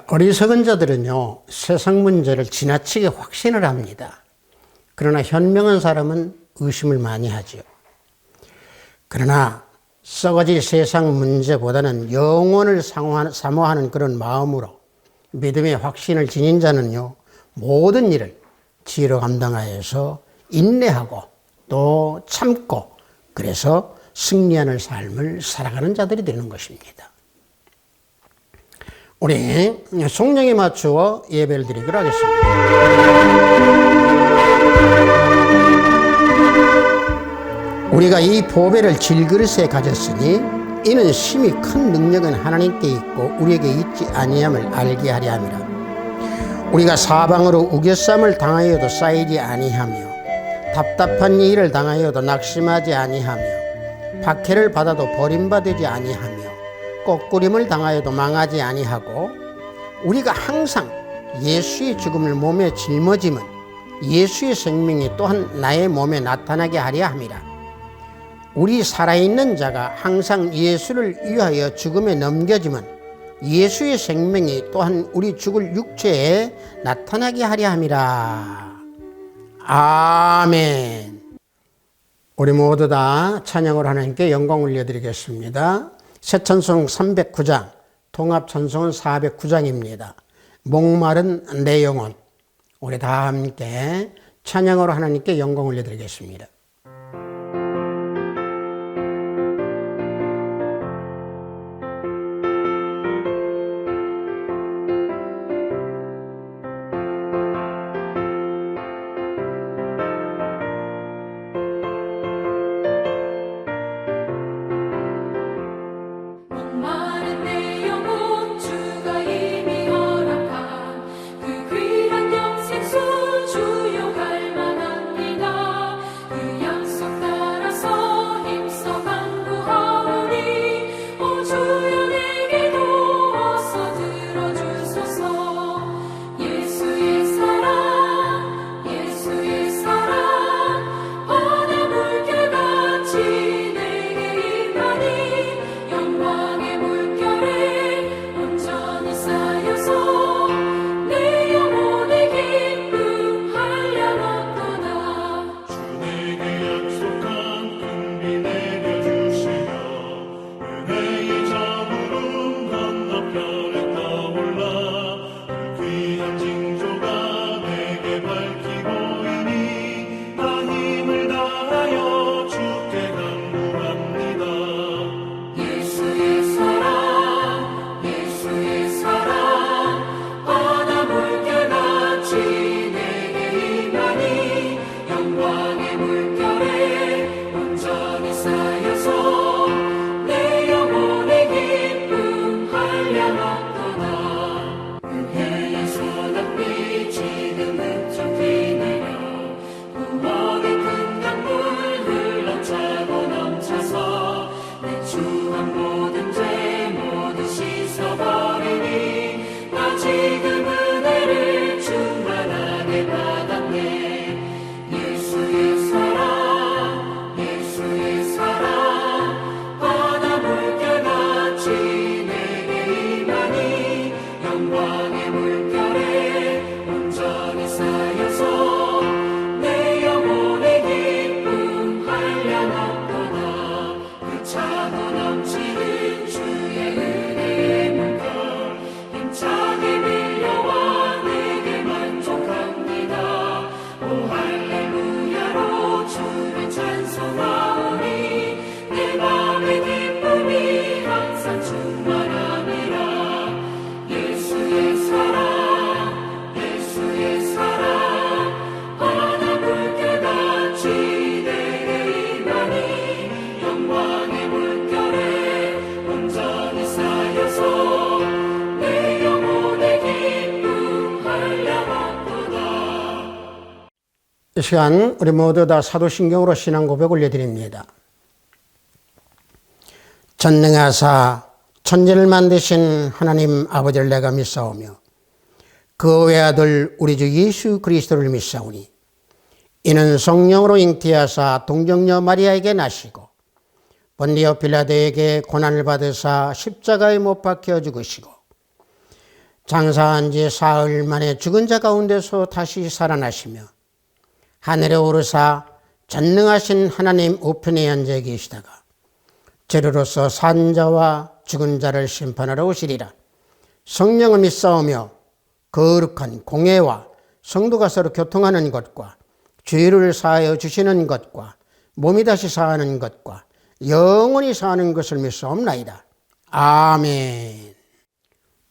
어리석은 자들은요, 세상 문제를 지나치게 확신을 합니다. 그러나 현명한 사람은 의심을 많이 하죠. 그러나 썩어질 세상 문제보다는 영혼을 사모하는 그런 마음으로 믿음의 확신을 지닌 자는요, 모든 일을 지혜로 감당하여서 인내하고 또 참고 그래서 승리하는 삶을 살아가는 자들이 되는 것입니다. 우리 성령에 맞추어 예배를 드리도록 하겠습니다. 우리가 이 보배를 질그릇에 가졌으니 이는 심히 큰 능력은 하나님께 있고 우리에게 있지 아니함을 알게 하려 함이라. 우리가 사방으로 우겨쌈을 당하여도 쌓이지 아니하며 답답한 일을 당하여도 낙심하지 아니하며 박해를 받아도 버림받지 아니하며 꺾구림을 당하여도 망하지 아니하고 우리가 항상 예수의 죽음을 몸에 짊어지면 예수의 생명이 또한 나의 몸에 나타나게 하려 함이라. 우리 살아있는 자가 항상 예수를 위하여 죽음에 넘겨지면 예수의 생명이 또한 우리 죽을 육체에 나타나게 하려 함이라. 아멘. 우리 모두 다 찬양으로 하나님께 영광 올려드리겠습니다. 새 찬송 309장, 통합 찬송은 409장입니다. 목마른 내 영혼. 우리 다 함께 찬양으로 하나님께 영광 올려드리겠습니다. 이 시간 우리 모두 다 사도신경으로 신앙 고백 올려드립니다. 전능하사 천지를 만드신 하나님 아버지를 내가 믿사오며 그 외아들 우리 주 예수 그리스도를 믿사오니 이는 성령으로 잉태하사 동정녀 마리아에게 나시고 본디오 빌라도에게 고난을 받으사 십자가에 못 박혀 죽으시고 장사한 지 사흘 만에 죽은 자 가운데서 다시 살아나시며 하늘에 오르사 전능하신 하나님 우편에 앉아 계시다가 재료로서 산 자와 죽은 자를 심판하러 오시리라. 성령을 믿사오며 거룩한 공회와 성도가 서로 교통하는 것과 죄를 사하여 주시는 것과 몸이 다시 사하는 것과 영원히 사는 것을 믿사옵나이다. 아멘.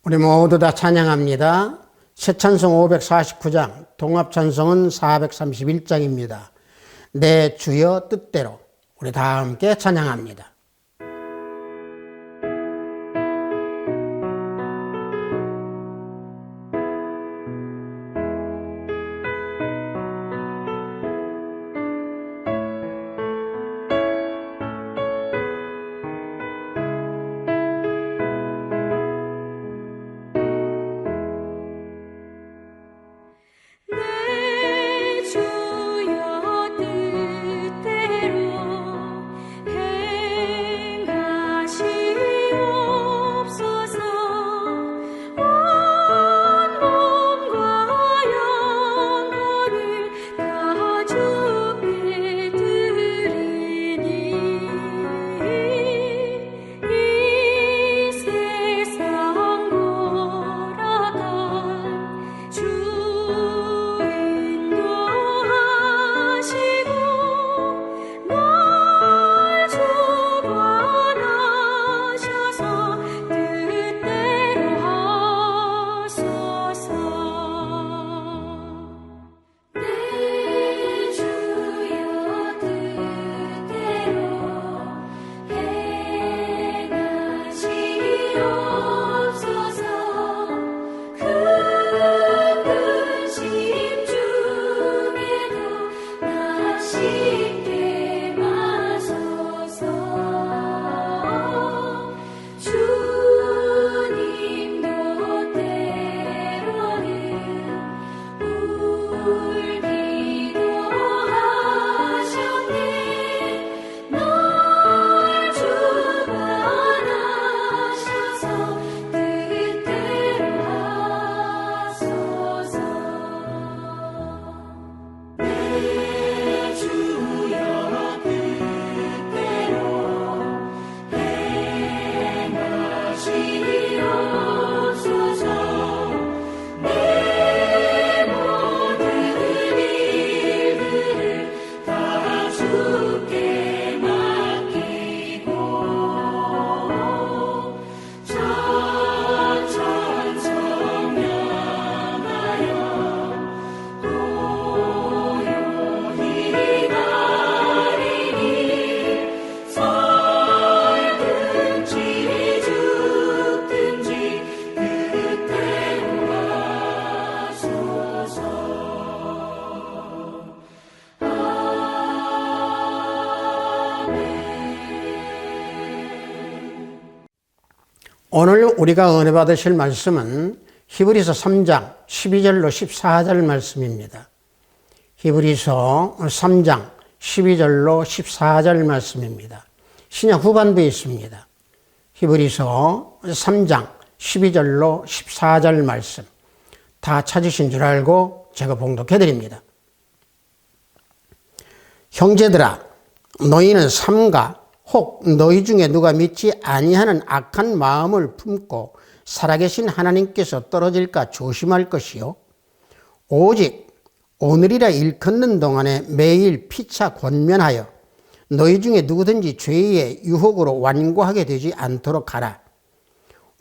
우리 모두 다 찬양합니다. 새 찬송 549장, 통합 찬송은 431장입니다. 내 주여 뜻대로. 우리 다 함께 찬양합니다. 오늘 우리가 은혜 받으실 말씀은 히브리서 3장 12절로 14절 말씀입니다. 히브리서 3장 12절로 14절 말씀입니다. 신약 후반부에 있습니다. 히브리서 3장 12절로 14절 말씀 다 찾으신 줄 알고 제가 봉독해 드립니다. 형제들아, 너희는 삼가 혹 너희 중에 누가 믿지 아니하는 악한 마음을 품고 살아계신 하나님께서 떨어질까 조심할 것이요, 오직 오늘이라 일컫는 동안에 매일 피차 권면하여 너희 중에 누구든지 죄의 유혹으로 완고하게 되지 않도록 하라.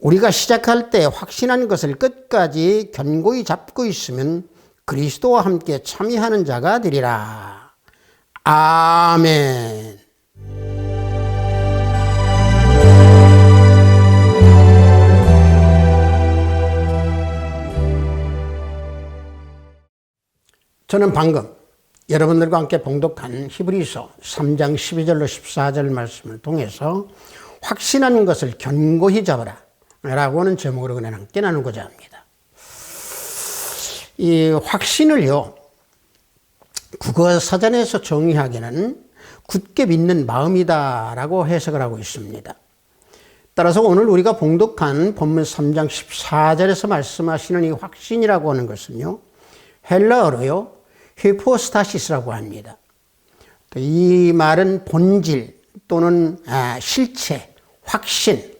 우리가 시작할 때 확신한 것을 끝까지 견고히 잡고 있으면 그리스도와 함께 참여하는 자가 되리라. 아멘. 저는 방금 여러분들과 함께 봉독한 히브리서 3장 12절로 14절 말씀을 통해서 확신한 것을 견고히 잡아라 라고 하는 제목으로 그냥 함께 나누고자 합니다. 이 확신을요, 국어사전에서 정의하기는 굳게 믿는 마음이다 라고 해석을 하고 있습니다. 따라서 오늘 우리가 봉독한 본문 3장 14절에서 말씀하시는 이 확신이라고 하는 것은요, 헬라어로요, 히포스타시스라고 합니다. 이 말은 본질 또는 실체, 확신,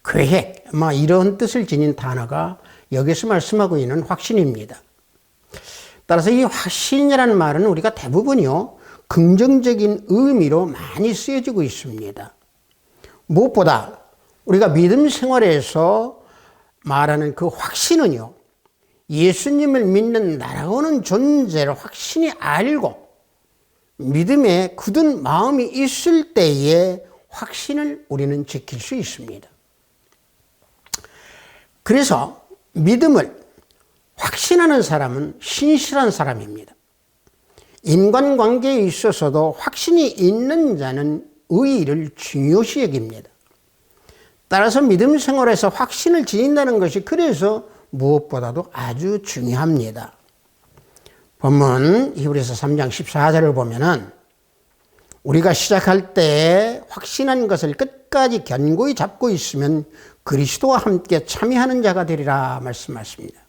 계획, 이런 뜻을 지닌 단어가 여기서 말씀하고 있는 확신입니다. 따라서 이 확신이라는 말은 우리가 대부분요, 긍정적인 의미로 많이 쓰여지고 있습니다. 무엇보다 우리가 믿음 생활에서 말하는 그 확신은요, 예수님을 믿는 나라고는 존재를 확신히 알고 믿음에 굳은 마음이 있을 때에 확신을 우리는 지킬 수 있습니다. 그래서 믿음을 확신하는 사람은 신실한 사람입니다. 인간관계에 있어서도 확신이 있는 자는 의의를 중요시 여깁니다. 따라서 믿음 생활에서 확신을 지닌다는 것이 그래서 무엇보다도 아주 중요합니다. 본문 히브리서 3장 14절을 보면은 우리가 시작할 때 확신한 것을 끝까지 견고히 잡고 있으면 그리스도와 함께 참여하는 자가 되리라 말씀하십니다.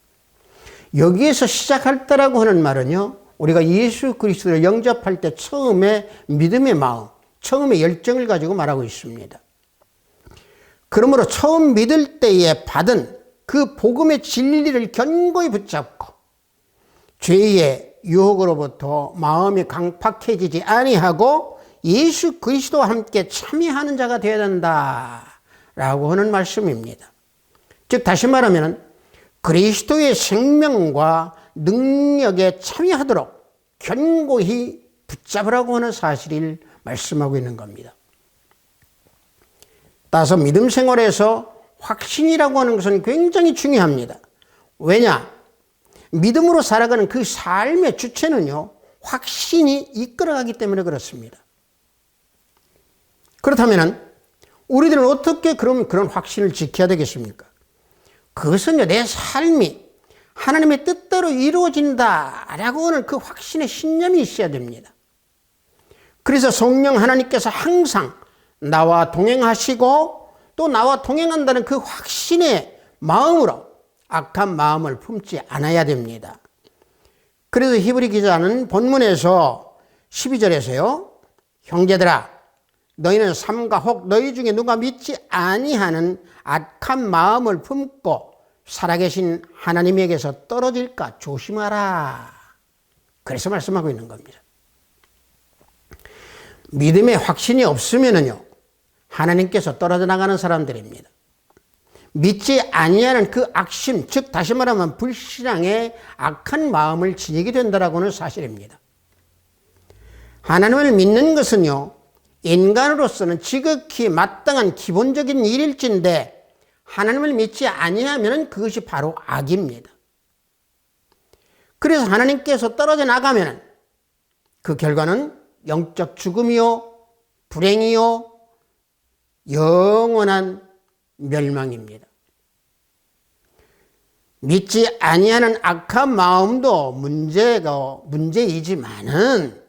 여기에서 시작할 때라고 하는 말은요, 우리가 예수 그리스도를 영접할 때 처음에 믿음의 마음, 처음에 열정을 가지고 말하고 있습니다. 그러므로 처음 믿을 때에 받은 그 복음의 진리를 견고히 붙잡고 죄의 유혹으로부터 마음이 강팍해지지 아니하고 예수 그리스도와 함께 참여하는 자가 되어야 된다라고 하는 말씀입니다. 즉 다시 말하면 그리스도의 생명과 능력에 참여하도록 견고히 붙잡으라고 하는 사실을 말씀하고 있는 겁니다. 따라서 믿음 생활에서 확신이라고 하는 것은 굉장히 중요합니다. 왜냐? 믿음으로 살아가는 그 삶의 주체는요, 확신이 이끌어가기 때문에 그렇습니다. 그렇다면 우리들은 어떻게 그런 확신을 지켜야 되겠습니까? 그것은요, 내 삶이 하나님의 뜻대로 이루어진다라고 하는 그 확신의 신념이 있어야 됩니다. 그래서 성령 하나님께서 항상 나와 동행하시고 또 나와 동행한다는 그 확신의 마음으로 악한 마음을 품지 않아야 됩니다. 그래서 히브리 기자는 본문에서 12절에서요, 형제들아 너희는 삼가 혹 너희 중에 누가 믿지 아니하는 악한 마음을 품고 살아계신 하나님에게서 떨어질까 조심하라. 그래서 말씀하고 있는 겁니다. 믿음의 확신이 없으면요, 하나님께서 떨어져 나가는 사람들입니다. 믿지 아니하는 그 악심, 즉 다시 말하면 불신앙의 악한 마음을 지니게 된다라고 하는 사실입니다. 하나님을 믿는 것은요, 인간으로서는 지극히 마땅한 기본적인 일일진데 하나님을 믿지 아니하면 그것이 바로 악입니다. 그래서 하나님께서 떨어져 나가면 그 결과는 영적 죽음이요, 불행이요, 영원한 멸망입니다. 믿지 아니하는 악한 마음도 문제이지만은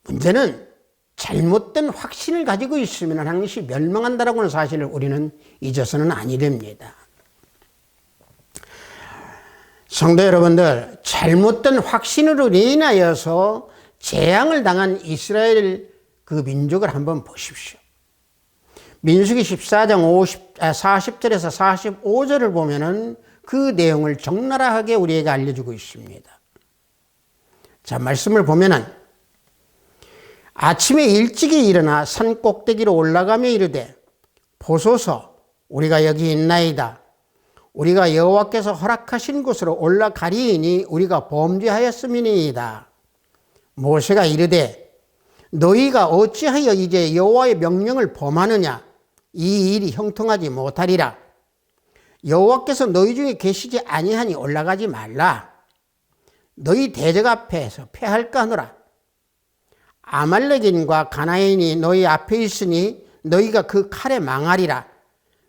문제는 잘못된 확신을 가지고 있으면 항시 멸망한다라고 하는 사실을 우리는 잊어서는 아니 됩니다. 성도 여러분들, 잘못된 확신으로 인하여서 재앙을 당한 이스라엘 그 민족을 한번 보십시오. 민수기 14장 40절에서 45절을 보면은 그 내용을 적나라하게 우리에게 알려주고 있습니다. 자, 말씀을 보면은 아침에 일찍이 일어나 산 꼭대기로 올라가며 이르되 보소서 우리가 여기 있나이다. 우리가 여호와께서 허락하신 곳으로 올라가리이니 우리가 범죄하였음이니이다. 모세가 이르되 너희가 어찌하여 이제 여호와의 명령을 범하느냐? 이 일이 형통하지 못하리라. 여호와께서 너희 중에 계시지 아니하니 올라가지 말라. 너희 대적 앞에서 패할까 하노라. 아말렉인과 가나안이 너희 앞에 있으니 너희가 그 칼에 망하리라.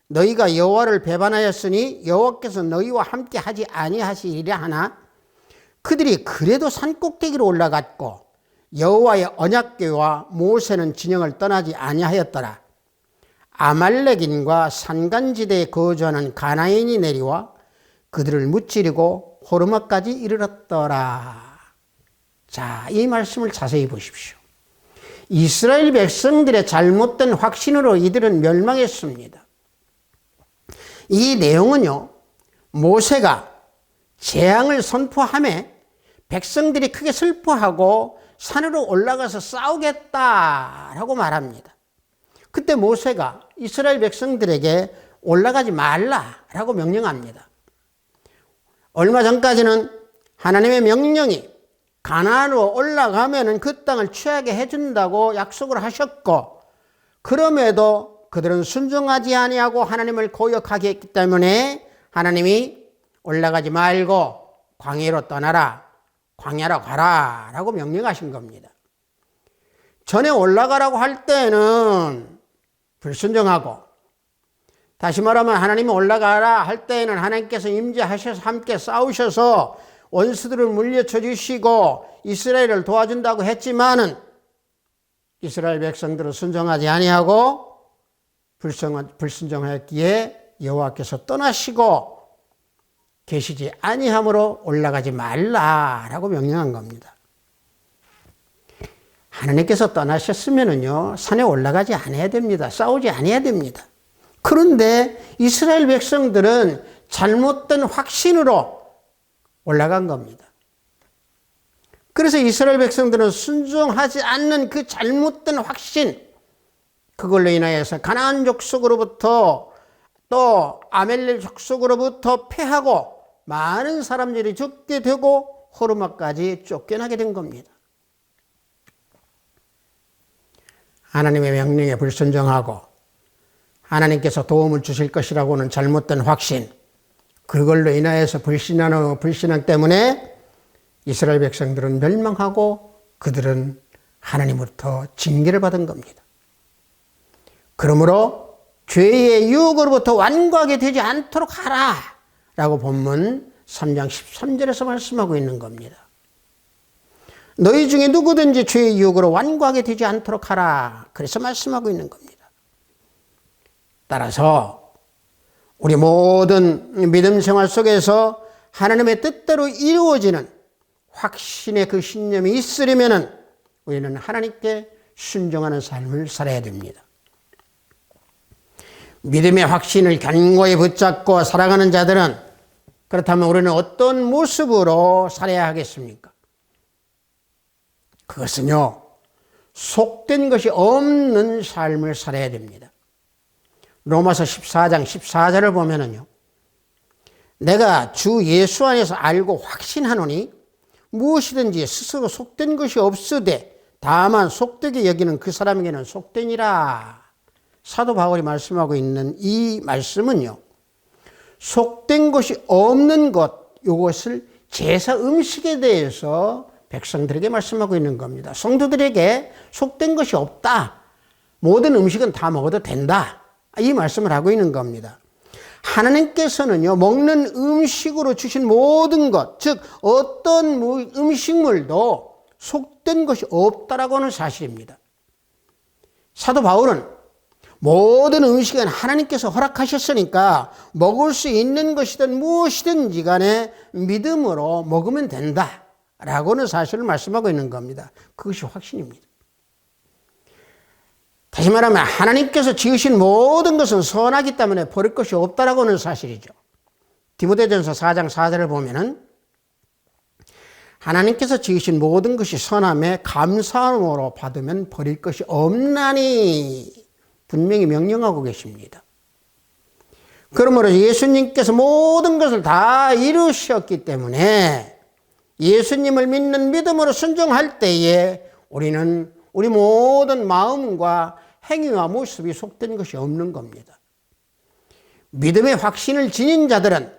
너희가 여호와를 배반하였으니 여호와께서 너희와 함께 하지 아니하시리라 하나 그들이 그래도 산꼭대기로 올라갔고 여호와의 언약궤와 모세는 진영을 떠나지 아니하였더라. 아말렉인과 산간지대에 거주하는 가나인이 내려와 그들을 무찌르고 호르마까지 이르렀더라. 자, 이 말씀을 자세히 보십시오. 이스라엘 백성들의 잘못된 확신으로 이들은 멸망했습니다. 이 내용은요, 모세가 재앙을 선포하며 백성들이 크게 슬퍼하고 산으로 올라가서 싸우겠다라고 말합니다. 그때 모세가 이스라엘 백성들에게 올라가지 말라라고 명령합니다. 얼마 전까지는 하나님의 명령이 가나안으로 올라가면은 그 땅을 취하게 해준다고 약속을 하셨고, 그럼에도 그들은 순종하지 아니하고 하나님을 고역하게 했기 때문에 하나님이 올라가지 말고 광야로 떠나라, 광야로 가라 라고 명령하신 겁니다. 전에 올라가라고 할 때는 불순종하고, 다시 말하면 하나님이 올라가라 할 때에는 하나님께서 임재하셔서 함께 싸우셔서 원수들을 물리쳐 주시고 이스라엘을 도와준다고 했지만은 이스라엘 백성들은 순종하지 아니하고 불순종했기에 여호와께서 떠나시고 계시지 아니함으로 올라가지 말라라고 명령한 겁니다. 하나님께서 떠나셨으면은요, 산에 올라가지 않아야 됩니다. 싸우지 않아야 됩니다. 그런데 이스라엘 백성들은 잘못된 확신으로 올라간 겁니다. 그래서 이스라엘 백성들은 순종하지 않는 그 잘못된 확신, 그걸로 인하여서 가나안 족속으로부터 또 아멜렉 족속으로부터 패하고 많은 사람들이 죽게 되고 호르마까지 쫓겨나게 된 겁니다. 하나님의 명령에 불순종하고 하나님께서 도움을 주실 것이라고는 잘못된 확신, 그걸로 인하여서 불신앙 때문에 이스라엘 백성들은 멸망하고 그들은 하나님으로부터 징계를 받은 겁니다. 그러므로 죄의 유혹으로부터 완고하게 되지 않도록 하라 라고 본문 3장 13절에서 말씀하고 있는 겁니다. 너희 중에 누구든지 죄의 유혹으로 완고하게 되지 않도록 하라, 그래서 말씀하고 있는 겁니다. 따라서 우리 모든 믿음 생활 속에서 하나님의 뜻대로 이루어지는 확신의 그 신념이 있으려면 우리는 하나님께 순종하는 삶을 살아야 됩니다. 믿음의 확신을 견고히 붙잡고 살아가는 자들은, 그렇다면 우리는 어떤 모습으로 살아야 하겠습니까? 그것은요, 속된 것이 없는 삶을 살아야 됩니다. 로마서 14장 14절을 보면은요, 내가 주 예수 안에서 알고 확신하노니 무엇이든지 스스로 속된 것이 없으되 다만 속되게 여기는 그 사람에게는 속되니라. 사도 바울이 말씀하고 있는 이 말씀은요, 속된 것이 없는 것, 이것을 제사 음식에 대해서 백성들에게 말씀하고 있는 겁니다. 성도들에게 속된 것이 없다, 모든 음식은 다 먹어도 된다, 이 말씀을 하고 있는 겁니다. 하나님께서는요, 먹는 음식으로 주신 모든 것, 즉 어떤 음식물도 속된 것이 없다라고 하는 사실입니다. 사도 바울은 모든 음식은 하나님께서 허락하셨으니까 먹을 수 있는 것이든 무엇이든지 간에 믿음으로 먹으면 된다라고는 사실을 말씀하고 있는 겁니다. 그것이 확신입니다. 다시 말하면 하나님께서 지으신 모든 것은 선하기 때문에 버릴 것이 없다라고 하는 사실이죠. 디모데전서 4장 4절을 보면은 하나님께서 지으신 모든 것이 선함에 감사함으로 받으면 버릴 것이 없나니 분명히 명령하고 계십니다. 그러므로 예수님께서 모든 것을 다 이루셨기 때문에 예수님을 믿는 믿음으로 순종할 때에 우리는 우리 모든 마음과 행위와 모습이 속된 것이 없는 겁니다. 믿음의 확신을 지닌 자들은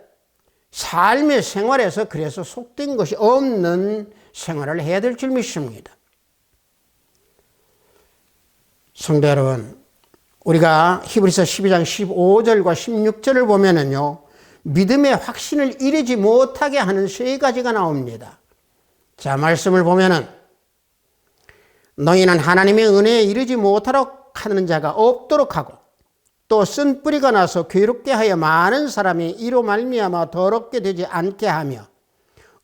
삶의 생활에서 그래서 속된 것이 없는 생활을 해야 될 줄 믿습니다. 성도 여러분, 우리가 히브리서 12장 15절과 16절을 보면은요, 믿음의 확신을 이루지 못하게 하는 세 가지가 나옵니다. 자, 말씀을 보면은 너희는 하나님의 은혜에 이르지 못하도록 하는 자가 없도록 하고 또 쓴 뿌리가 나서 괴롭게 하여 많은 사람이 이로 말미암아 더럽게 되지 않게 하며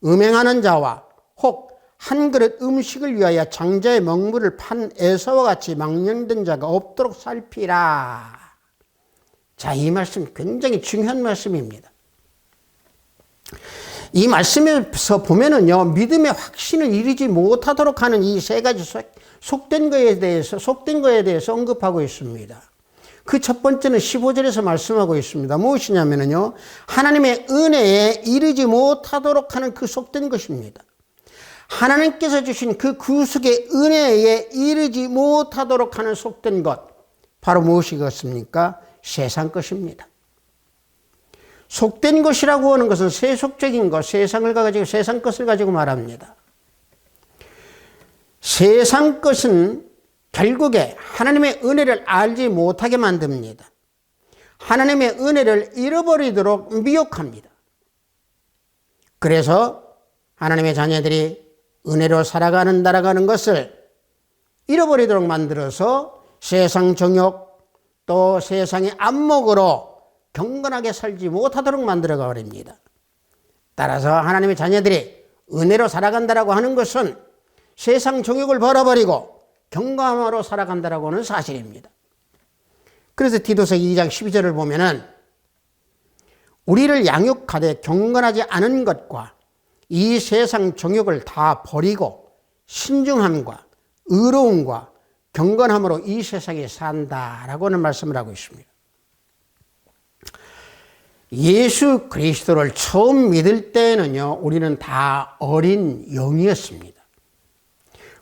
음행하는 자와 혹 한 그릇 음식을 위하여 장자의 먹물을 판 에서와 같이 망령된 자가 없도록 살피라. 자, 이 말씀 굉장히 중요한 말씀입니다. 이 말씀에서 보면은요, 믿음의 확신을 이루지 못하도록 하는 이 세 가지 속된 거에 대해서 언급하고 있습니다. 그 첫 번째는 15절에서 말씀하고 있습니다. 무엇이냐면요, 하나님의 은혜에 이르지 못하도록 하는 그 속된 것입니다. 하나님께서 주신 그 구속의 은혜에 이르지 못하도록 하는 속된 것, 바로 무엇이겠습니까? 세상 것입니다. 속된 것이라고 하는 것은 세속적인 것, 세상 것을 가지고 말합니다. 세상 것은 결국에 하나님의 은혜를 알지 못하게 만듭니다. 하나님의 은혜를 잃어버리도록 미혹합니다. 그래서 하나님의 자녀들이 은혜로 살아가는 것을 잃어버리도록 만들어서 세상 정욕 또 세상의 안목으로 경건하게 살지 못하도록 만들어가 버립니다. 따라서 하나님의 자녀들이 은혜로 살아간다라고 하는 것은 세상 정욕을 버려버리고 경건함으로 살아간다라고 하는 사실입니다. 그래서 디도서 2장 12절을 보면은 우리를 양육하되 경건하지 않은 것과 이 세상 정욕을 다 버리고 신중함과 의로움과 경건함으로 이 세상에 산다라고 하는 말씀을 하고 있습니다. 예수 그리스도를 처음 믿을 때는요, 우리는 다 어린 영이었습니다.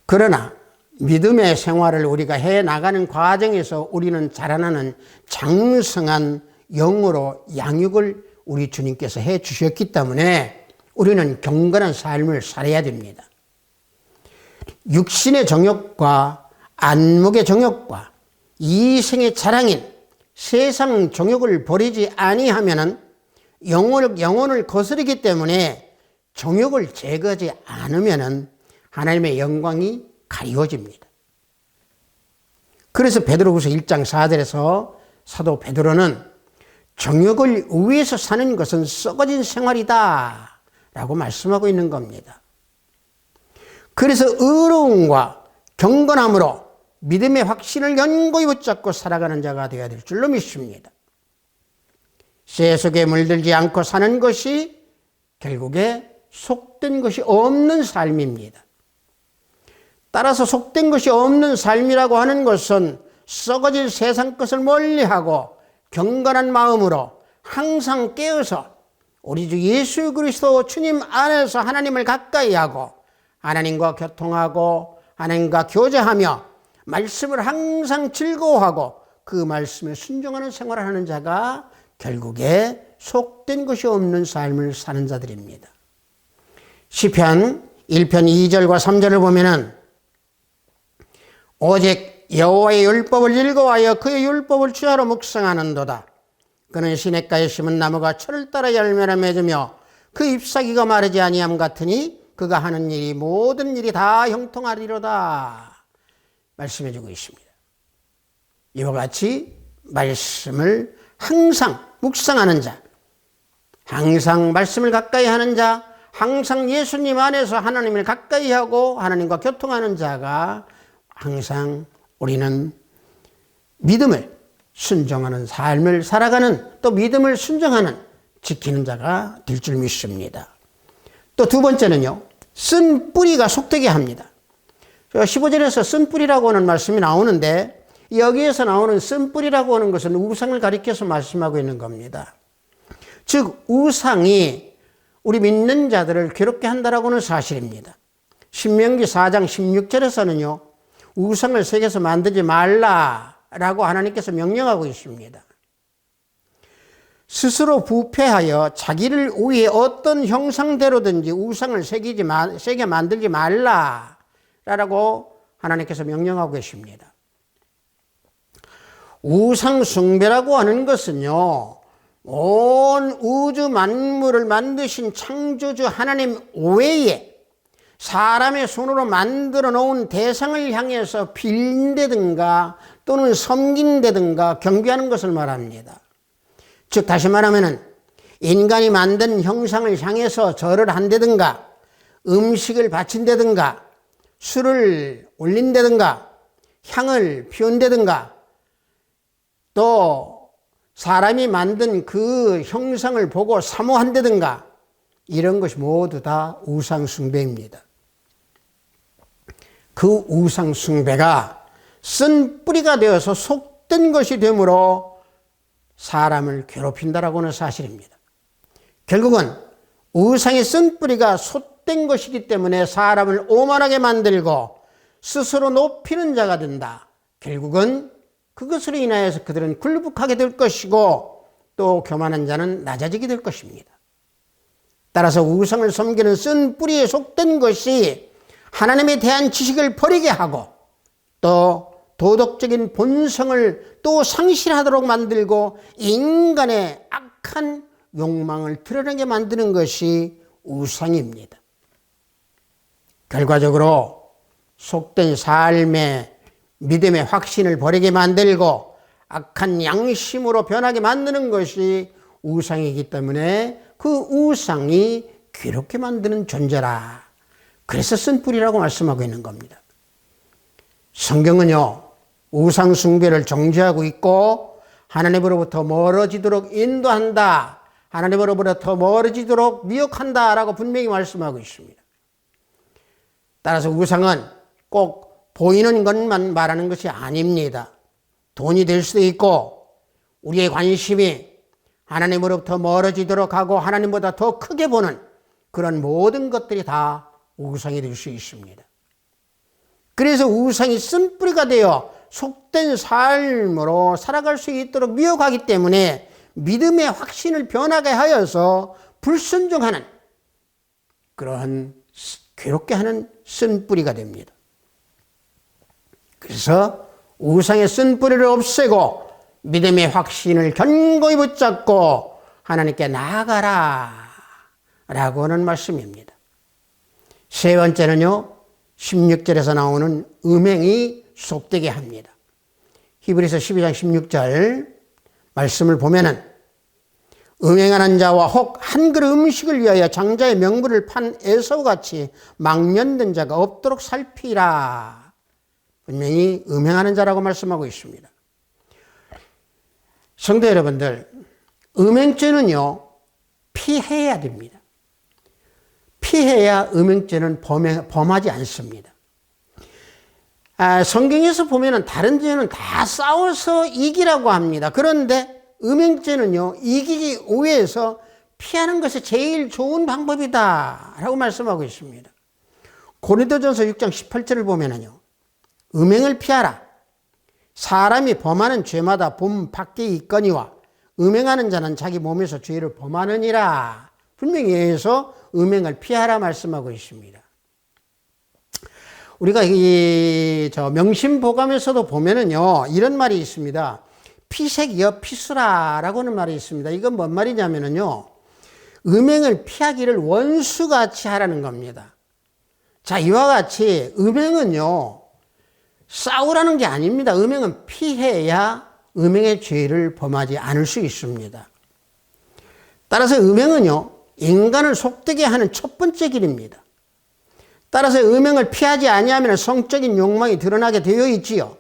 그러나 믿음의 생활을 우리가 해 나가는 과정에서 우리는 자라나는 장성한 영으로 양육을 우리 주님께서 해 주셨기 때문에 우리는 경건한 삶을 살아야 됩니다. 육신의 정욕과 안목의 정욕과 이생의 자랑인 세상 정욕을 버리지 아니하면은 영혼을 거스르기 때문에 정욕을 제거하지 않으면은 하나님의 영광이 가리워집니다. 그래서 베드로후서 1장 4절에서 사도 베드로는 정욕을 위해서 사는 것은 썩어진 생활이다 라고 말씀하고 있는 겁니다. 그래서 의로움과 경건함으로 믿음의 확신을 견고히 붙잡고 살아가는 자가 되어야 될 줄로 믿습니다. 세속에 물들지 않고 사는 것이 결국에 속된 것이 없는 삶입니다. 따라서 속된 것이 없는 삶이라고 하는 것은 썩어질 세상 것을 멀리하고 경건한 마음으로 항상 깨어서 우리 주 예수 그리스도 주님 안에서 하나님을 가까이 하고 하나님과 교통하고 하나님과 교제하며 말씀을 항상 즐거워하고 그 말씀에 순종하는 생활을 하는 자가 결국에 속된 것이 없는 삶을 사는 자들입니다. 시편 1편 2절과 3절을 보면은 오직 여호와의 율법을 즐거워하여 그의 율법을 주야로 묵상하는도다. 그는 시냇가에 심은 나무가 철을 따라 열매를 맺으며 그 잎사귀가 마르지 아니함 같으니 그가 하는 일이 모든 일이 다 형통하리로다 말씀해 주고 있습니다. 이와 같이 말씀을 항상 묵상하는 자, 항상 말씀을 가까이 하는 자, 항상 예수님 안에서 하나님을 가까이 하고 하나님과 교통하는 자가 항상 우리는 믿음을 순종하는 삶을 살아가는, 또 믿음을 순종하는 지키는 자가 될 줄 믿습니다. 또 두 번째는요, 쓴 뿌리가 속되게 합니다. 15절에서 쓴 뿌리라고 하는 말씀이 나오는데 여기에서 나오는 쓴 뿌리라고 하는 것은 우상을 가리켜서 말씀하고 있는 겁니다. 즉 우상이 우리 믿는 자들을 괴롭게 한다라고 하는 사실입니다. 신명기 4장 16절에서는요 우상을 새겨서 만들지 말라라고 하나님께서 명령하고 있습니다. 스스로 부패하여 자기를 위해 어떤 형상대로든지 우상을 새겨 만들지 말라라고 하나님께서 명령하고 계십니다. 우상 숭배라고 하는 것은요, 온 우주 만물을 만드신 창조주 하나님 외에 사람의 손으로 만들어 놓은 대상을 향해서 빌린다든가 또는 섬긴다든가 경배하는 것을 말합니다. 즉 다시 말하면 인간이 만든 형상을 향해서 절을 한다든가 음식을 바친다든가 술을 올린다든가 향을 피운다든가 또 사람이 만든 그 형상을 보고 사모한다든가 이런 것이 모두 다 우상 숭배입니다. 그 우상 숭배가 쓴 뿌리가 되어서 속된 것이 되므로 사람을 괴롭힌다라고 하는 사실입니다. 결국은 우상의 쓴 뿌리가 솟된 것이기 때문에 사람을 오만하게 만들고 스스로 높이는 자가 된다. 결국은 그것으로 인하여서 그들은 굴복하게 될 것이고 또 교만한 자는 낮아지게 될 것입니다. 따라서 우상을 섬기는 쓴 뿌리에 속된 것이 하나님에 대한 지식을 버리게 하고 또 도덕적인 본성을 또 상실하도록 만들고 인간의 악한 욕망을 드러내게 만드는 것이 우상입니다. 결과적으로 속된 삶의 믿음의 확신을 버리게 만들고 악한 양심으로 변하게 만드는 것이 우상이기 때문에 그 우상이 괴롭게 만드는 존재라. 그래서 쓴 뿌리라고 말씀하고 있는 겁니다. 성경은요, 우상 숭배를 정죄하고 있고 하나님으로부터 멀어지도록 인도한다. 하나님으로부터 멀어지도록 미혹한다라고 분명히 말씀하고 있습니다. 따라서 우상은 꼭 보이는 것만 말하는 것이 아닙니다. 돈이 될 수도 있고 우리의 관심이 하나님으로부터 멀어지도록 하고 하나님보다 더 크게 보는 그런 모든 것들이 다 우상이 될 수 있습니다. 그래서 우상이 쓴뿌리가 되어 속된 삶으로 살아갈 수 있도록 미혹하기 때문에 믿음의 확신을 변하게 하여서 불순종하는 그러한 괴롭게 하는 쓴뿌리가 됩니다. 그래서 우상의 쓴뿌리를 없애고 믿음의 확신을 견고히 붙잡고 하나님께 나아가라 라고 하는 말씀입니다. 세 번째는요, 16절에서 나오는 음행이 속되게 합니다. 히브리서 12장 16절 말씀을 보면은 음행하는 자와 혹 한 그릇 음식을 위하여 장자의 명분을 판 에서우같이 망령된 자가 없도록 살피라. 분명히 음행하는 자라고 말씀하고 있습니다. 성도 여러분들, 음행죄는요, 피해야 됩니다. 피해야 음행죄는 범하지 않습니다. 성경에서 보면은 다른 죄는 다 싸워서 이기라고 합니다. 그런데 음행죄는요, 이기기 위해서 피하는 것이 제일 좋은 방법이다 라고 말씀하고 있습니다. 고린도전서 6장 18절을 보면은요, 음행을 피하라. 사람이 범하는 죄마다 본 밖에 있거니와 음행하는 자는 자기 몸에서 죄를 범하느니라. 분명히 여기서 음행을 피하라 말씀하고 있습니다. 우리가 명심보감에서도 보면은요, 이런 말이 있습니다. 피색이여 피수라라고 하는 말이 있습니다. 이건 뭔 말이냐면은요, 음행을 피하기를 원수같이 하라는 겁니다. 자, 이와 같이 음행은요, 싸우라는 게 아닙니다. 음행은 피해야 음행의 죄를 범하지 않을 수 있습니다. 따라서 음행은요, 인간을 속되게 하는 첫 번째 길입니다. 따라서 음행을 피하지 아니하면 성적인 욕망이 드러나게 되어 있지요.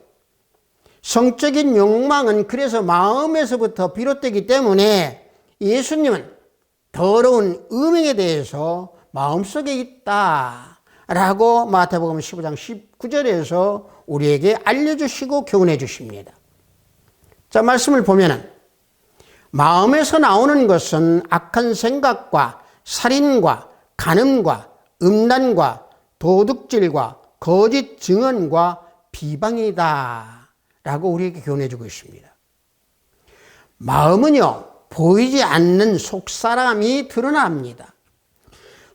성적인 욕망은 그래서 마음에서부터 비롯되기 때문에 예수님은 더러운 음행에 대해서 마음속에 있다라고 마태복음 15장 19절에서 우리에게 알려주시고 교훈해 주십니다. 자, 말씀을 보면은 마음에서 나오는 것은 악한 생각과 살인과 간음과 음란과 도둑질과 거짓 증언과 비방이다 라고 우리에게 교훈해 주고 있습니다. 마음은요, 보이지 않는 속사람이 드러납니다.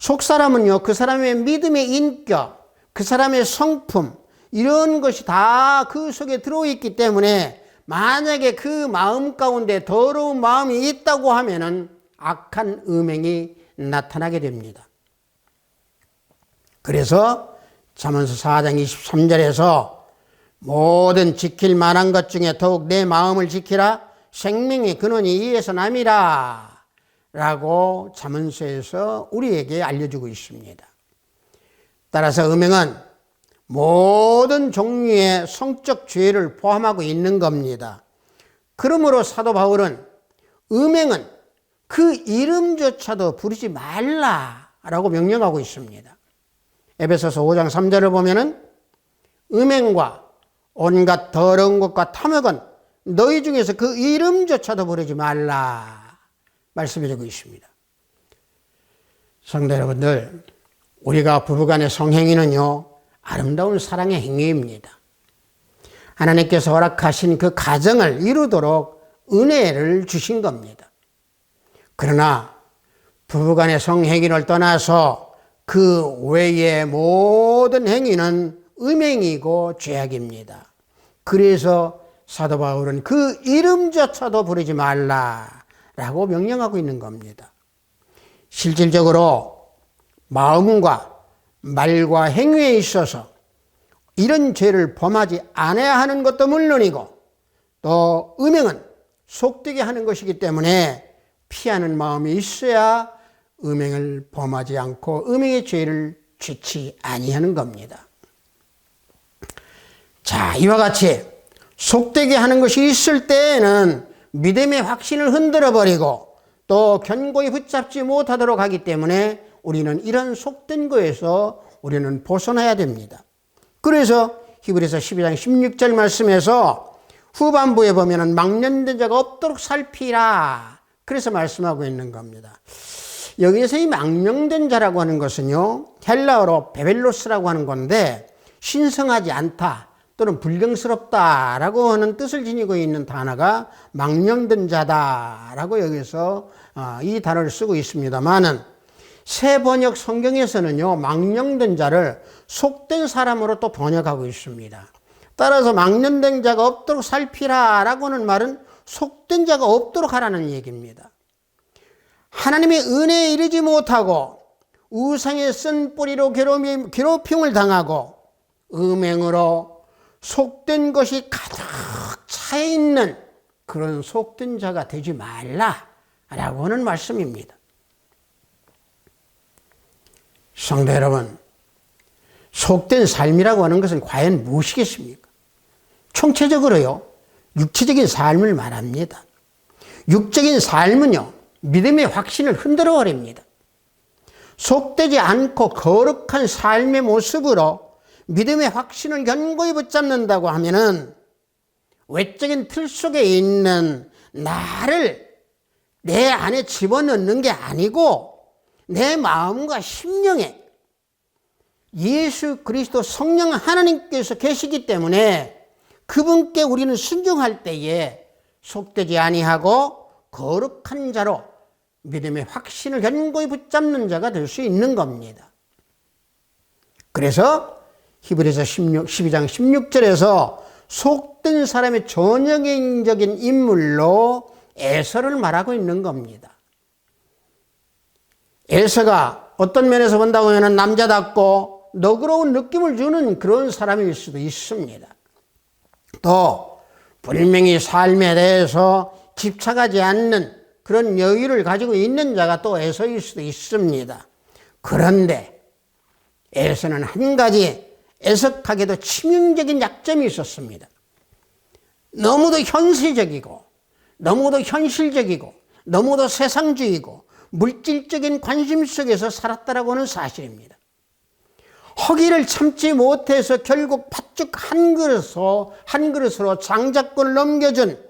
속사람은요, 그 사람의 믿음의 인격, 그 사람의 성품, 이런 것이 다 그 속에 들어있기 때문에 만약에 그 마음 가운데 더러운 마음이 있다고 하면은 악한 음행이 나타나게 됩니다. 그래서 잠언서 4장 23절에서 모든 지킬 만한 것 중에 더욱 내 마음을 지키라. 생명의 근원이 이에서 남이라. 라고 잠언서에서 우리에게 알려주고 있습니다. 따라서 음행은 모든 종류의 성적 죄를 포함하고 있는 겁니다. 그러므로 사도 바울은 음행은 그 이름조차도 부르지 말라라고 명령하고 있습니다. 에베소서 5장 3절을 보면은 음행과 온갖 더러운 것과 탐욕은 너희 중에서 그 이름조차도 부르지 말라 말씀해주고 있습니다. 성도 여러분들, 우리가 부부간의 성행위는요, 아름다운 사랑의 행위입니다. 하나님께서 허락하신 그 가정을 이루도록 은혜를 주신 겁니다. 그러나 부부간의 성행위를 떠나서 그 외의 모든 행위는 음행이고 죄악입니다. 그래서 사도 바울은 그 이름조차도 부르지 말라라고 명령하고 있는 겁니다. 실질적으로 마음과 말과 행위에 있어서 이런 죄를 범하지 않아야 하는 것도 물론이고 또 음행은 속되게 하는 것이기 때문에 피하는 마음이 있어야 음행을 범하지 않고 음행의 죄를 짓지 아니하는 겁니다. 자, 이와 같이 속되게 하는 것이 있을 때에는 믿음의 확신을 흔들어 버리고 또 견고히 붙잡지 못하도록 하기 때문에 우리는 이런 속된 거에서 우리는 벗어나야 됩니다. 그래서 히브리서 12장 16절 말씀에서 후반부에 보면은 망령된 자가 없도록 살피라. 그래서 말씀하고 있는 겁니다. 여기에서 이 망령된 자라고 하는 것은요, 헬라어로 베벨로스라고 하는 건데 신성하지 않다 또는 불경스럽다라고 하는 뜻을 지니고 있는 단어가 망령된 자다라고 여기서 이 단어를 쓰고 있습니다만은 새 번역 성경에서는요, 망령된 자를 속된 사람으로 또 번역하고 있습니다. 따라서 망령된 자가 없도록 살피라라고 하는 말은 속된 자가 없도록 하라는 얘기입니다. 하나님의 은혜에 이르지 못하고 우상의 쓴 뿌리로 괴롭힘을 당하고 음행으로 속된 것이 가득 차 있는 그런 속된 자가 되지 말라라고 하는 말씀입니다. 성도 여러분, 속된 삶이라고 하는 것은 과연 무엇이겠습니까? 총체적으로요, 육체적인 삶을 말합니다. 육적인 삶은요, 믿음의 확신을 흔들어 버립니다. 속되지 않고 거룩한 삶의 모습으로 믿음의 확신을 견고히 붙잡는다고 하면은 외적인 틀 속에 있는 나를 내 안에 집어넣는 게 아니고 내 마음과 심령에 예수 그리스도 성령 하나님께서 계시기 때문에 그분께 우리는 순종할 때에 속되지 아니하고 거룩한 자로 믿음의 확신을 견고히 붙잡는 자가 될 수 있는 겁니다. 그래서 히브리서 12장 16절에서 속된 사람의 전형적인 인물로 에서를 말하고 있는 겁니다. 에서가 어떤 면에서 본다고 하면 남자답고 너그러운 느낌을 주는 그런 사람일 수도 있습니다. 또 분명히 삶에 대해서 집착하지 않는 그런 여유를 가지고 있는 자가 또 에서일 수도 있습니다. 그런데 에서는 한 가지 애석하게도 치명적인 약점이 있었습니다. 너무도 현세적이고 너무도 현실적이고 너무도 세상주의고 물질적인 관심 속에서 살았다라고 하는 사실입니다. 허기를 참지 못해서 결국 팥죽 한 그릇으로 장자권을 넘겨준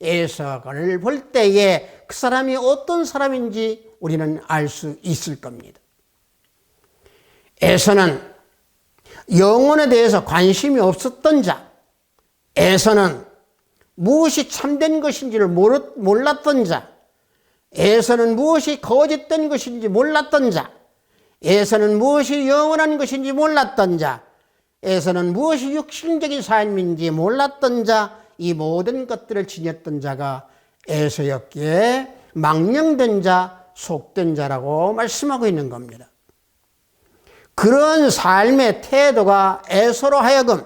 에서를 볼 때에 그 사람이 어떤 사람인지 우리는 알 수 있을 겁니다. 에서는 영혼에 대해서 관심이 없었던 자, 에서는 무엇이 참된 것인지를 몰랐던 자, 에서는 무엇이 거짓된 것인지 몰랐던 자, 에서는 무엇이 영원한 것인지 몰랐던 자, 에서는 무엇이 육신적인 삶인지 몰랐던 자, 이 모든 것들을 지녔던 자가 에서였기에 망령된 자, 속된 자라고 말씀하고 있는 겁니다. 그런 삶의 태도가 에서로 하여금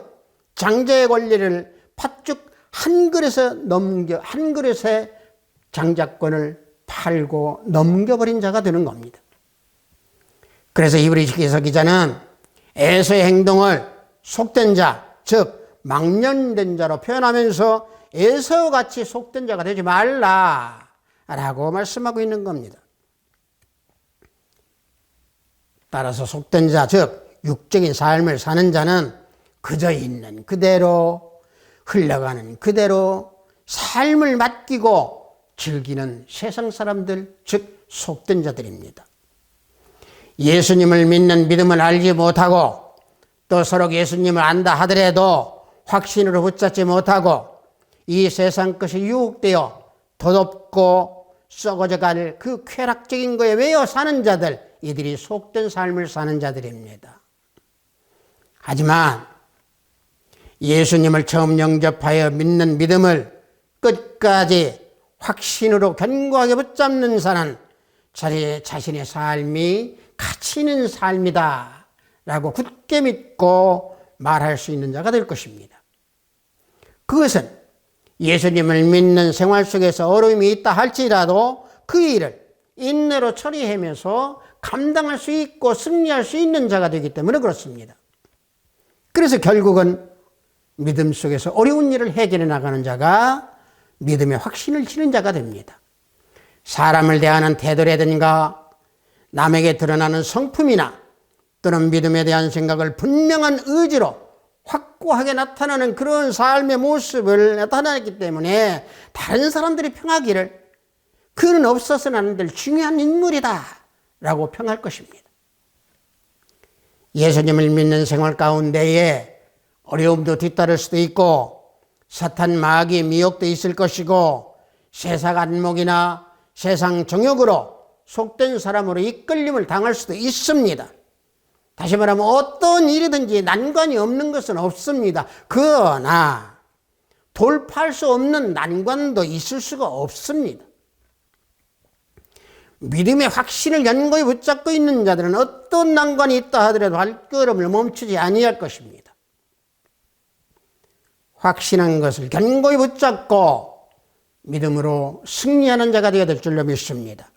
장자의 권리를 팥죽 한 그릇에 장자권을 팔고 넘겨버린 자가 되는 겁니다. 그래서 히브리서 기자는 에서의 행동을 속된 자, 즉 망령된 자로 표현하면서 에서와 같이 속된 자가 되지 말라라고 말씀하고 있는 겁니다. 따라서 속된 자, 즉 육적인 삶을 사는 자는 그저 있는 그대로 흘러가는 그대로 삶을 맡기고 즐기는 세상 사람들, 즉 속된 자들입니다. 예수님을 믿는 믿음을 알지 못하고 또 서로 예수님을 안다 하더라도 확신으로 붙잡지 못하고 이 세상 것이 유혹되어 덧없고 썩어져갈 그 쾌락적인 거에 외워 사는 자들, 이들이 속된 삶을 사는 자들입니다. 하지만 예수님을 처음 영접하여 믿는 믿음을 끝까지 확신으로 견고하게 붙잡는 자는 자신의 삶이 가치 있는 삶이다 라고 굳게 믿고 말할 수 있는 자가 될 것입니다. 그것은 예수님을 믿는 생활 속에서 어려움이 있다 할지라도 그 일을 인내로 처리하면서 감당할 수 있고 승리할 수 있는 자가 되기 때문에 그렇습니다. 그래서 결국은 믿음 속에서 어려운 일을 해결해 나가는 자가 믿음의 확신을 지는 자가 됩니다. 사람을 대하는 태도라든가 남에게 드러나는 성품이나 또는 믿음에 대한 생각을 분명한 의지로 확고하게 나타나는 그런 삶의 모습을 나타내기 때문에 다른 사람들이 평하기를 그는 없어서는 안 될 중요한 인물이다 라고 평할 것입니다. 예수님을 믿는 생활 가운데에 어려움도 뒤따를 수도 있고 사탄 마귀의 미혹도 있을 것이고 세상 안목이나 세상 정욕으로 속된 사람으로 이끌림을 당할 수도 있습니다. 다시 말하면 어떤 일이든지 난관이 없는 것은 없습니다. 그러나 돌파할 수 없는 난관도 있을 수가 없습니다. 믿음의 확신을 견고히 붙잡고 있는 자들은 어떤 난관이 있다 하더라도 발걸음을 멈추지 아니할 것입니다. 확신한 것을 견고히 붙잡고 믿음으로 승리하는 자가 되어야 될 줄로 믿습니다.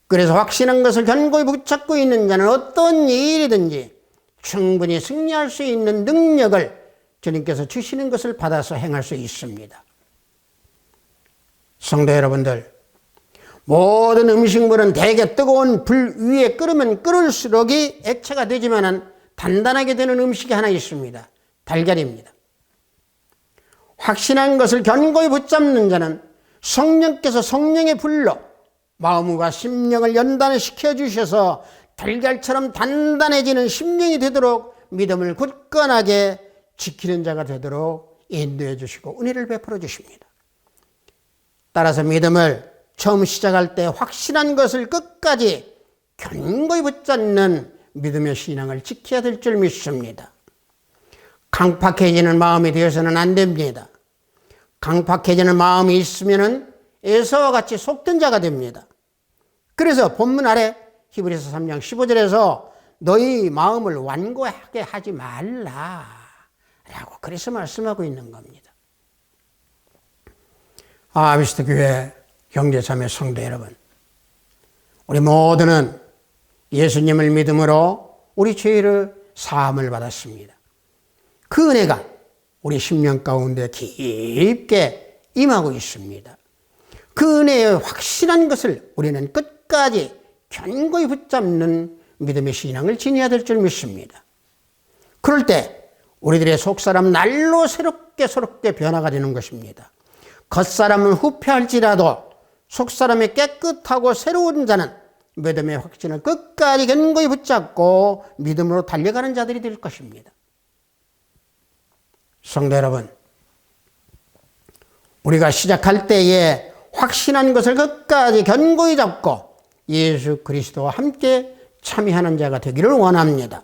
그래서 확신한 것을 견고히 붙잡고 있는 자는 어떤 일이든지 충분히 승리할 수 있는 능력을 주님께서 주시는 것을 받아서 행할 수 있습니다. 성도 여러분들, 모든 음식물은 대개 뜨거운 불 위에 끓으면 끓을수록이 액체가 되지만 단단하게 되는 음식이 하나 있습니다. 달걀입니다. 확신한 것을 견고히 붙잡는 자는 성령께서 성령의 불로 마음과 심령을 연단시켜 주셔서 달걀처럼 단단해지는 심령이 되도록 믿음을 굳건하게 지키는 자가 되도록 인도해 주시고 은혜를 베풀어 주십니다. 따라서 믿음을 처음 시작할 때 확신한 것을 끝까지 견고히 붙잡는 믿음의 신앙을 지켜야 될 줄 믿습니다. 강팍해지는 마음이 되어서는 안 됩니다. 강팍해지는 마음이 있으면 에서와 같이 속된 자가 됩니다. 그래서 본문 아래 히브리서 3장 15절에서 너희 마음을 완고하게 하지 말라 라고 그래서 말씀하고 있는 겁니다. 아비스트 교회 형제자매 성도 여러분, 우리 모두는 예수님을 믿음으로 우리 죄를 사함을 받았습니다. 그 은혜가 우리 심령 가운데 깊게 임하고 있습니다. 그 은혜의 확실한 것을 우리는 끝까지 견고히 붙잡는 믿음의 신앙을 지녀야 될 줄 믿습니다. 그럴 때 우리들의 속사람 날로 새롭게 변화가 되는 것입니다. 겉사람은 후패할지라도 속사람이 깨끗하고 새로운 자는 믿음의 확신을 끝까지 견고히 붙잡고 믿음으로 달려가는 자들이 될 것입니다. 성도 여러분, 우리가 시작할 때에 확신한 것을 끝까지 견고히 잡고 예수 그리스도와 함께 참여하는 자가 되기를 원합니다.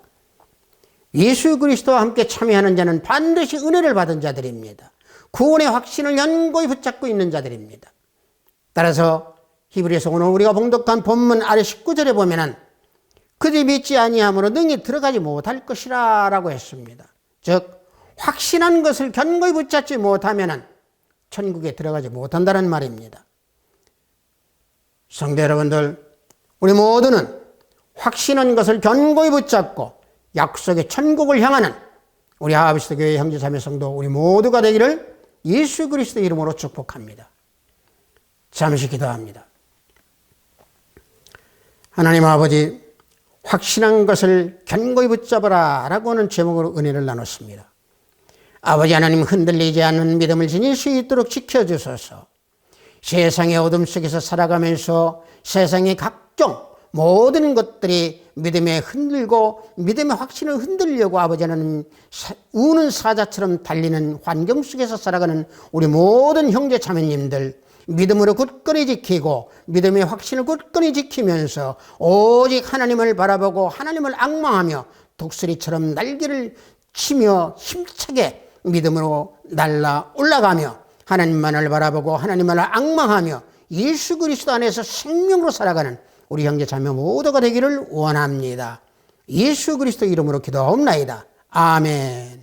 예수 그리스도와 함께 참여하는 자는 반드시 은혜를 받은 자들입니다. 구원의 확신을 견고히 붙잡고 있는 자들입니다. 따라서 히브리서 오늘 우리가 봉독한 본문 아래 19절에 보면은 그들이 믿지 아니함으로 능히 들어가지 못할 것이라 라고 했습니다. 즉 확신한 것을 견고히 붙잡지 못하면 천국에 들어가지 못한다는 말입니다. 성도 여러분들, 우리 모두는 확신한 것을 견고히 붙잡고 약속의 천국을 향하는 우리 하나비스트 교회 형제 자매 성도 우리 모두가 되기를 예수 그리스도 이름으로 축복합니다. 잠시 기도합니다. 하나님 아버지, 확신한 것을 견고히 붙잡아라 라고 하는 제목으로 은혜를 나눴습니다. 아버지 하나님, 흔들리지 않는 믿음을 지닐 수 있도록 지켜주소서. 세상의 어둠 속에서 살아가면서 세상의 각종 모든 것들이 믿음에 흔들고 믿음의 확신을 흔들려고 아버지 하나님 우는 사자처럼 달리는 환경 속에서 살아가는 우리 모든 형제 자매님들, 믿음으로 굳건히 지키고 믿음의 확신을 굳건히 지키면서 오직 하나님을 바라보고 하나님을 앙망하며 독수리처럼 날개를 치며 힘차게 믿음으로 날아 올라가며 하나님만을 바라보고 하나님만을 앙망하며 예수 그리스도 안에서 생명으로 살아가는 우리 형제 자매 모두가 되기를 원합니다. 예수 그리스도 이름으로 기도하옵나이다. 아멘.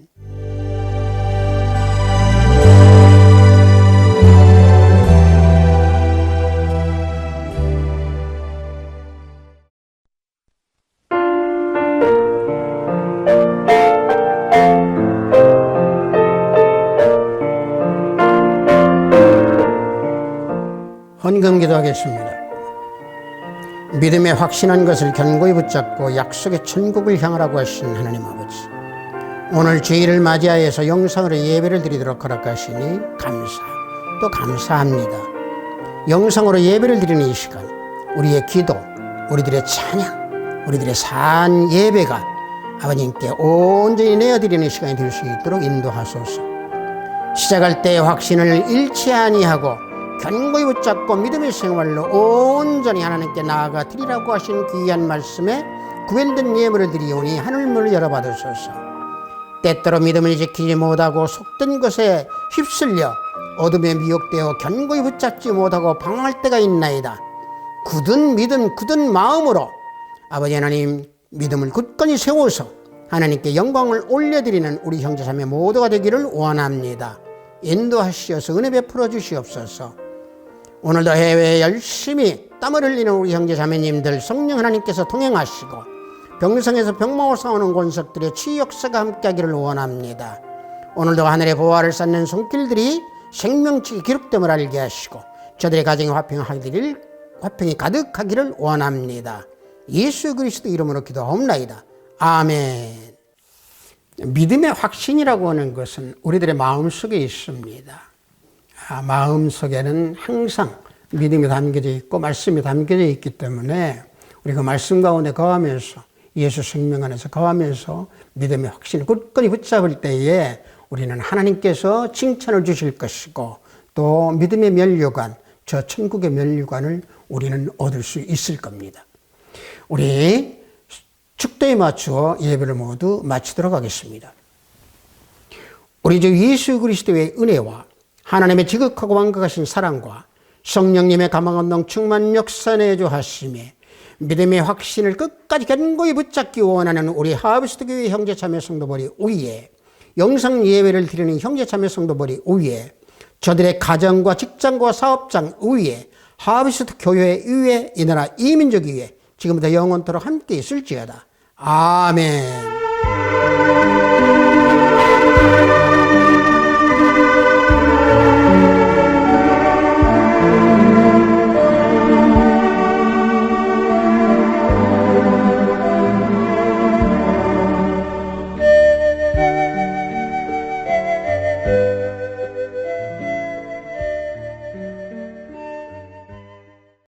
헌금 기도하겠습니다. 믿음에 확신한 것을 견고히 붙잡고 약속의 천국을 향하라고 하신 하나님 아버지, 오늘 주일을 맞이하여서 영상으로 예배를 드리도록 허락하시니 또 감사합니다. 영상으로 예배를 드리는 이 시간, 우리의 기도, 우리들의 찬양, 우리들의 산 예배가 아버님께 온전히 내어드리는 시간이 될 수 있도록 인도하소서. 시작할 때 확신을 잃지 아니하고 견고히 붙잡고 믿음의 생활로 온전히 하나님께 나아가 드리라고 하신 귀한 말씀에 구현된 예물을 드리오니 하늘문을 열어받으소서. 때때로 믿음을 지키지 못하고 속된 것에 휩쓸려 어둠에 미혹되어 견고히 붙잡지 못하고 방황할 때가 있나이다. 굳은 믿음, 굳은 마음으로 아버지 하나님 믿음을 굳건히 세워서 하나님께 영광을 올려드리는 우리 형제자매 모두가 되기를 원합니다. 인도하시어서 은혜 베풀어 주시옵소서. 오늘도 해외에 열심히 땀을 흘리는 우리 형제자매님들 성령 하나님께서 동행하시고 병성에서 병마와 싸우는 권석들의 치유 역사가 함께하기를 원합니다. 오늘도 하늘의 보화를 쌓는 손길들이 생명책이 기록됨을 알게 하시고 저들의 가정에 화평이 가득하기를 원합니다. 예수 그리스도 이름으로 기도하옵나이다. 아멘. 믿음의 확신이라고 하는 것은 우리들의 마음속에 있습니다. 마음속에는 항상 믿음이 담겨져 있고 말씀이 담겨져 있기 때문에 우리가 말씀 가운데 거하면서 예수 생명 안에서 거하면서 믿음의 확신을 굳건히 붙잡을 때에 우리는 하나님께서 칭찬을 주실 것이고 또 믿음의 면류관, 저 천국의 면류관을 우리는 얻을 수 있을 겁니다. 우리 축도에 맞추어 예배를 모두 마치도록 하겠습니다. 우리 주 예수 그리스도의 은혜와 하나님의 지극하고 완벽하신 사랑과 성령님의 감화감동 충만 역사 내주하심에 믿음의 확신을 끝까지 견고히 붙잡기 원하는 우리 하비스트 교회 형제 자매 성도들이 위에, 영상 예배를 드리는 형제 자매 성도들이 위에, 저들의 가정과 직장과 사업장 위에, 하비스트 교회 위에, 이 나라 이 민족 위에 지금부터 영원토록 함께 있을지어다. 아멘.